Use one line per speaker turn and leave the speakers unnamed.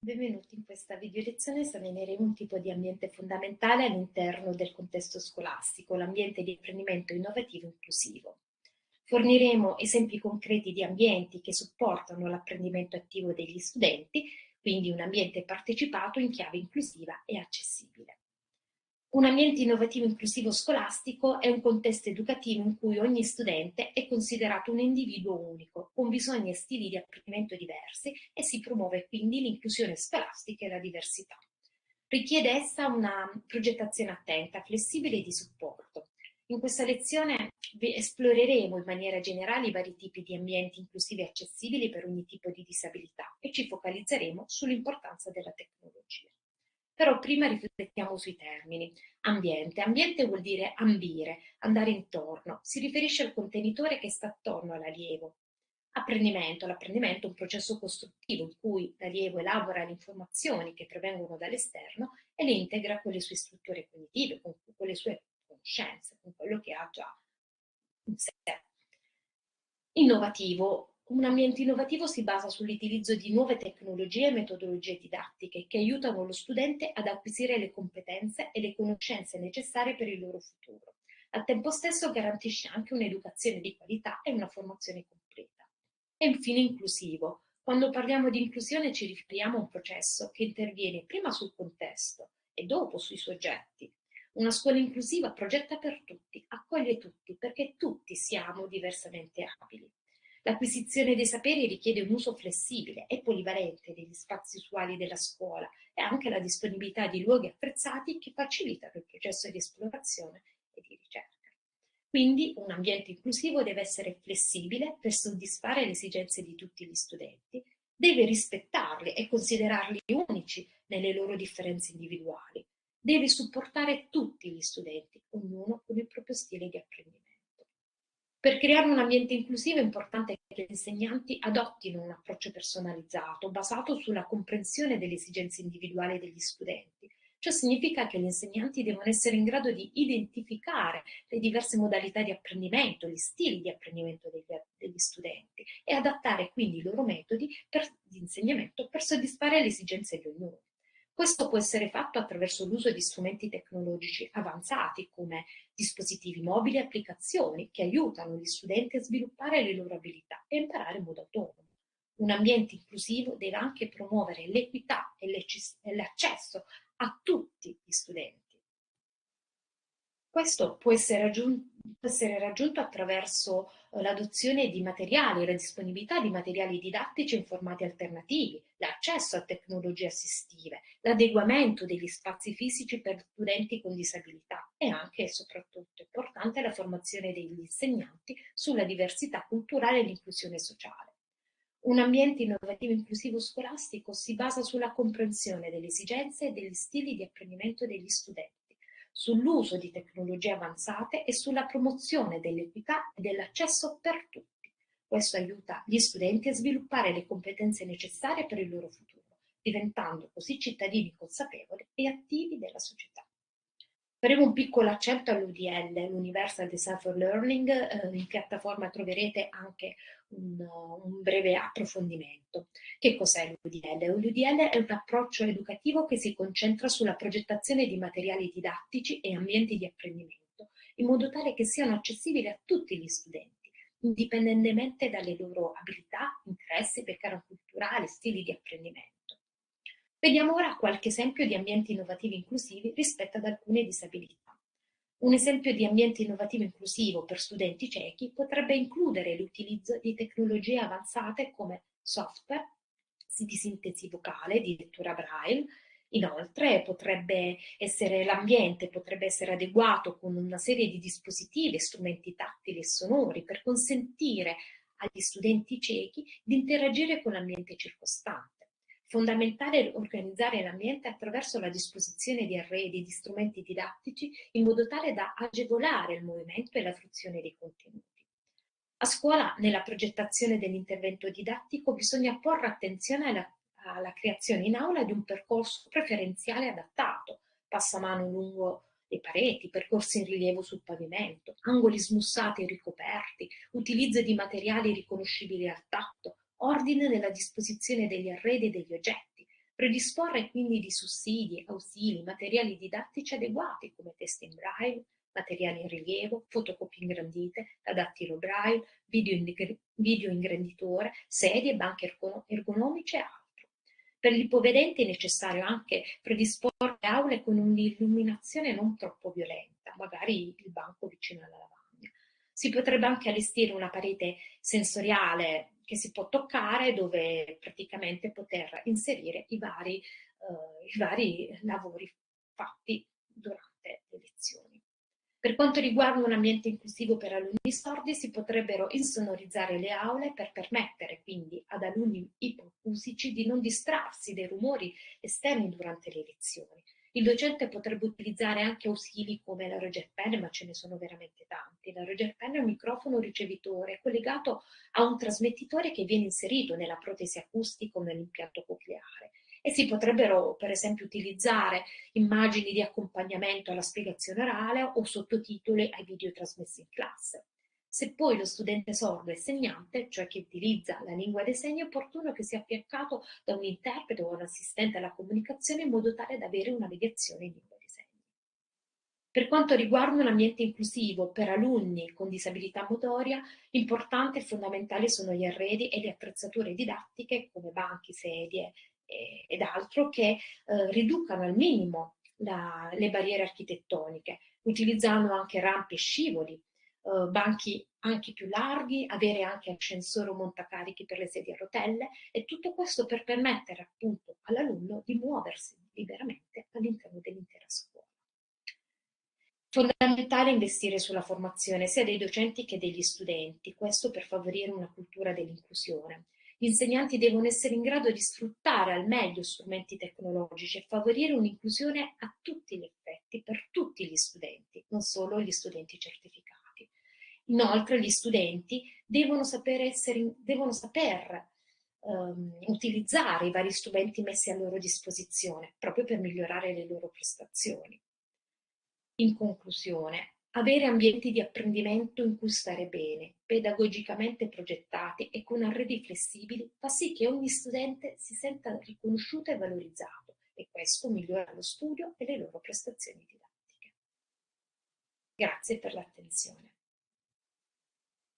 Benvenuti in questa video lezione. Esamineremo un tipo di ambiente fondamentale all'interno del contesto scolastico, l'ambiente di apprendimento innovativo e inclusivo. Forniremo esempi concreti di ambienti che supportano l'apprendimento attivo degli studenti, quindi un ambiente partecipato in chiave inclusiva e accessibile. Un ambiente innovativo inclusivo scolastico è un contesto educativo in cui ogni studente è considerato un individuo unico, con bisogni e stili di apprendimento diversi e si promuove quindi l'inclusione scolastica e la diversità. Richiede essa una progettazione attenta, flessibile e di supporto. In questa lezione esploreremo in maniera generale i vari tipi di ambienti inclusivi e accessibili per ogni tipo di disabilità e ci focalizzeremo sull'importanza della tecnologia. Però prima riflettiamo sui termini. Ambiente. Ambiente vuol dire ambire, andare intorno. Si riferisce al contenitore che sta attorno all'allievo. Apprendimento. L'apprendimento è un processo costruttivo in cui l'allievo elabora le informazioni che provengono dall'esterno e le integra con le sue strutture cognitive, con le sue conoscenze, con quello che ha già in sé. Innovativo. Un ambiente innovativo si basa sull'utilizzo di nuove tecnologie e metodologie didattiche che aiutano lo studente ad acquisire le competenze e le conoscenze necessarie per il loro futuro. Al tempo stesso garantisce anche un'educazione di qualità e una formazione completa. E infine inclusivo. Quando parliamo di inclusione ci riferiamo a un processo che interviene prima sul contesto e dopo sui soggetti. Una scuola inclusiva progetta per tutti, accoglie tutti, perché tutti siamo diversamente abili. L'acquisizione dei saperi richiede un uso flessibile e polivalente degli spazi usuali della scuola e anche la disponibilità di luoghi attrezzati che facilitano il processo di esplorazione e di ricerca. Quindi un ambiente inclusivo deve essere flessibile per soddisfare le esigenze di tutti gli studenti, deve rispettarli e considerarli unici nelle loro differenze individuali, deve supportare tutti gli studenti, ognuno con il proprio stile di apprendimento. Per creare un ambiente inclusivo è importante che gli insegnanti adottino un approccio personalizzato, basato sulla comprensione delle esigenze individuali degli studenti. Ciò significa che gli insegnanti devono essere in grado di identificare le diverse modalità di apprendimento, gli stili di apprendimento degli studenti e adattare quindi i loro metodi di insegnamento per soddisfare le esigenze di ognuno. Questo può essere fatto attraverso l'uso di strumenti tecnologici avanzati come dispositivi mobili e applicazioni che aiutano gli studenti a sviluppare le loro abilità e imparare in modo autonomo. Un ambiente inclusivo deve anche promuovere l'equità e l'accesso a tutti gli studenti. Questo può essere raggiunto attraverso l'adozione di materiali e la disponibilità di materiali didattici in formati alternativi, l'accesso a tecnologie assistive, l'adeguamento degli spazi fisici per studenti con disabilità e anche e soprattutto importante la formazione degli insegnanti sulla diversità culturale e l'inclusione sociale. Un ambiente innovativo inclusivo scolastico si basa sulla comprensione delle esigenze e degli stili di apprendimento degli studenti, sull'uso di tecnologie avanzate e sulla promozione dell'equità e dell'accesso per tutti. Questo aiuta gli studenti a sviluppare le competenze necessarie per il loro futuro, diventando così cittadini consapevoli e attivi della società. Faremo un piccolo accento all'UDL, l'Universal Design for Learning, in piattaforma troverete anche un breve approfondimento. Che cos'è l'UDL? L'UDL è un approccio educativo che si concentra sulla progettazione di materiali didattici e ambienti di apprendimento, in modo tale che siano accessibili a tutti gli studenti, indipendentemente dalle loro abilità, interessi, background culturali, stili di apprendimento. Vediamo ora qualche esempio di ambienti innovativi inclusivi rispetto ad alcune disabilità. Un esempio di ambiente innovativo inclusivo per studenti ciechi potrebbe includere l'utilizzo di tecnologie avanzate come software di sintesi vocale, di lettura braille. Inoltre l'ambiente potrebbe essere adeguato con una serie di dispositivi e strumenti tattili e sonori per consentire agli studenti ciechi di interagire con l'ambiente circostante. Fondamentale organizzare l'ambiente attraverso la disposizione di arredi, di strumenti didattici, in modo tale da agevolare il movimento e la fruizione dei contenuti. A scuola, nella progettazione dell'intervento didattico, bisogna porre attenzione alla creazione in aula di un percorso preferenziale adattato, passamano lungo le pareti, percorsi in rilievo sul pavimento, angoli smussati e ricoperti, utilizzo di materiali riconoscibili al tatto, ordine nella disposizione degli arredi e degli oggetti, Predisporre quindi di sussidi, ausili, materiali didattici adeguati come testi in braille, materiali in rilievo, fotocopie ingrandite, da dattilo braille, video ingranditore, sedie, banchi ergonomici e altro. Per gli ipovedenti è necessario anche predisporre aule con un'illuminazione non troppo violenta, magari il banco vicino alla lavagna. Si potrebbe anche allestire una parete sensoriale che si può toccare, dove praticamente poter inserire i vari lavori fatti durante le lezioni. Per quanto riguarda un ambiente inclusivo per alunni sordi, si potrebbero insonorizzare le aule per permettere quindi ad alunni ipoacusici di non distrarsi dai rumori esterni durante le lezioni. Il docente potrebbe utilizzare anche ausili come la Roger Pen, ma ce ne sono veramente tanti. La Roger Pen è un microfono ricevitore collegato a un trasmettitore che viene inserito nella protesi acustica o nell'impianto cocleare, e si potrebbero per esempio utilizzare immagini di accompagnamento alla spiegazione orale o sottotitoli ai video trasmessi in classe. Se poi lo studente sordo è segnante, cioè che utilizza la lingua dei segni, è opportuno che sia affiancato da un interprete o un assistente alla comunicazione in modo tale da avere una mediazione in lingua dei segni. Per quanto riguarda un ambiente inclusivo per alunni con disabilità motoria, importante e fondamentali sono gli arredi e le attrezzature didattiche come banchi, sedie ed altro che riducano al minimo le barriere architettoniche, utilizzando anche rampe e scivoli, banchi anche più larghi, avere anche ascensore o montacarichi per le sedie a rotelle, e tutto questo per permettere appunto all'alunno di muoversi liberamente all'interno dell'intera scuola. Fondamentale investire sulla formazione sia dei docenti che degli studenti, questo per favorire una cultura dell'inclusione. Gli insegnanti devono essere in grado di sfruttare al meglio strumenti tecnologici e favorire un'inclusione a tutti gli effetti per tutti gli studenti, non solo gli studenti certificati. Inoltre gli studenti devono saper utilizzare i vari strumenti messi a loro disposizione proprio per migliorare le loro prestazioni. In conclusione, avere ambienti di apprendimento in cui stare bene, pedagogicamente progettati e con arredi flessibili fa sì che ogni studente si senta riconosciuto e valorizzato, e questo migliora lo studio e le loro prestazioni didattiche. Grazie per l'attenzione.